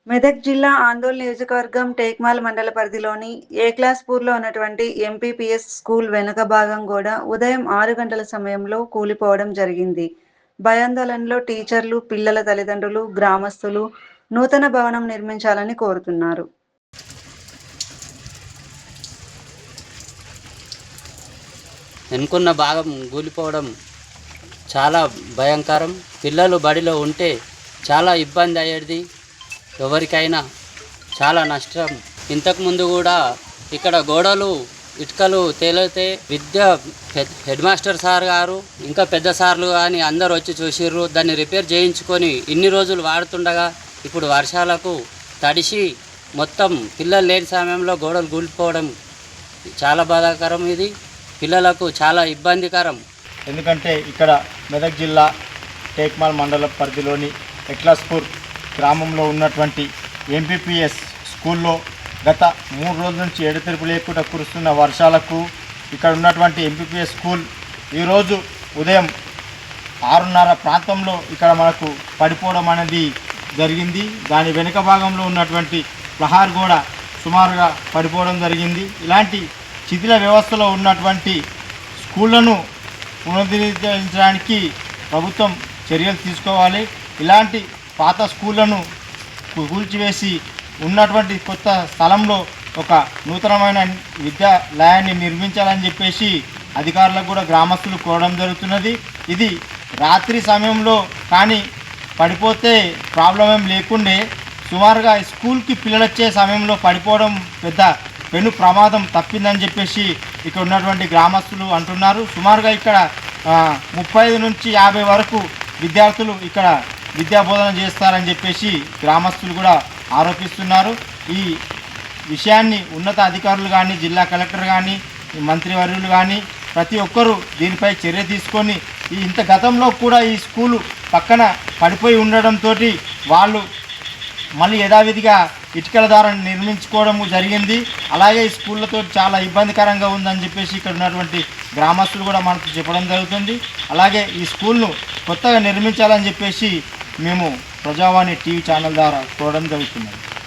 మెదక్ జిల్లా ఆందోళన నియోజకవర్గం టేక్మాల్ మండల పరిధిలోని ఏక్లాస్పూర్లో ఉన్నటువంటి ఎంపీపీఎస్ స్కూల్ వెనుక భాగం గోడ ఉదయం 6 గంటల సమయంలో కూలిపోవడం జరిగింది. భయాందోళనలో టీచర్లు, పిల్లల తల్లిదండ్రులు, గ్రామస్తులు నూతన భవనం నిర్మించాలని కోరుతున్నారు. ఎన్నుకున్న భాగం కూలిపోవడం చాలా భయంకరం. పిల్లలు బడిలో ఉంటే చాలా ఇబ్బంది అయ్యేది, ఎవరికైనా చాలా నష్టం. ఇంతకుముందు కూడా ఇక్కడ గోడలు ఇటుకలు తేలితే హెడ్ మాస్టర్ సార్ గారు ఇంకా పెద్ద సార్లు కానీ అందరు వచ్చి చూసిర్రు. దాన్ని రిపేర్ చేయించుకొని ఇన్ని రోజులు వాడుతుండగా ఇప్పుడు వర్షాలకు తడిసి మొత్తం పిల్లలు లేని సమయంలో గోడలు కూలిపోవడం చాలా బాధాకరం. ఇది పిల్లలకు చాలా ఇబ్బందికరం. ఎందుకంటే ఇక్కడ మెదక్ జిల్లా టేక్మాల్ మండల పరిధిలోని ఎక్లాస్పూర్ గ్రామంలో ఉన్నటువంటి ఎంపీపీఎస్ స్కూల్లో గత 3 రోజుల నుంచి ఎడతెరిపి లేకుండా కురుస్తున్న వర్షాలకు ఇక్కడ ఉన్నటువంటి ఎంపీపీఎస్ స్కూల్ ఈరోజు ఉదయం 6:30 ప్రాంతంలో ఇక్కడ మనకు పడిపోవడం అనేది జరిగింది. దాని వెనుక భాగంలో ఉన్నటువంటి ప్రహార్ గోడ సుమారుగా పడిపోవడం జరిగింది. ఇలాంటి శిథిల వ్యవస్థలో ఉన్నటువంటి స్కూళ్లను పునరుద్ధరించడానికి ప్రభుత్వం చర్యలు తీసుకోవాలి. ఇలాంటి పాత స్కూళ్లను కూల్చివేసి ఉన్నటువంటి కొత్త స్థలంలో ఒక నూతనమైన విద్యాలయాన్ని నిర్మించాలని చెప్పేసి అధికారులకు కూడా గ్రామస్తులు కోరడం జరుగుతున్నది. ఇది రాత్రి సమయంలో కానీ పడిపోతే ప్రాబ్లం ఏం లేకుండే సుమారుగా స్కూల్కి పిల్లలు వచ్చే సమయంలో పడిపోవడం పెద్ద పెను ప్రమాదం తప్పిందని చెప్పేసి ఇక్కడ ఉన్నటువంటి గ్రామస్తులు అంటున్నారు. సుమారుగా ఇక్కడ 35 నుంచి 50 వరకు విద్యార్థులు ఇక్కడ విద్యాబోధన చేస్తారని చెప్పేసి గ్రామస్తులు కూడా ఆరోపిస్తున్నారు. ఈ విషయాన్ని ఉన్నత అధికారులు కానీ, జిల్లా కలెక్టర్ కానీ, మంత్రివర్యులు కానీ ప్రతి ఒక్కరూ దీనిపై చర్య తీసుకొని ఇంత గతంలో కూడా ఈ స్కూలు పక్కన పడిపోయి ఉండడంతో వాళ్ళు మళ్ళీ యథావిధిగా ఇటుకల ద్వారా నిర్మించుకోవడం జరిగింది. అలాగే ఈ స్కూళ్ళతో చాలా ఇబ్బందికరంగా ఉందని చెప్పేసి ఇక్కడ ఉన్నటువంటి గ్రామస్తులు కూడా మనకు చెప్పడం జరుగుతుంది. అలాగే ఈ స్కూల్ను కొత్తగా నిర్మించాలని చెప్పేసి మేము ప్రజావాణి టీవీ ఛానల్ ద్వారా కోరడం జరుగుతుంది.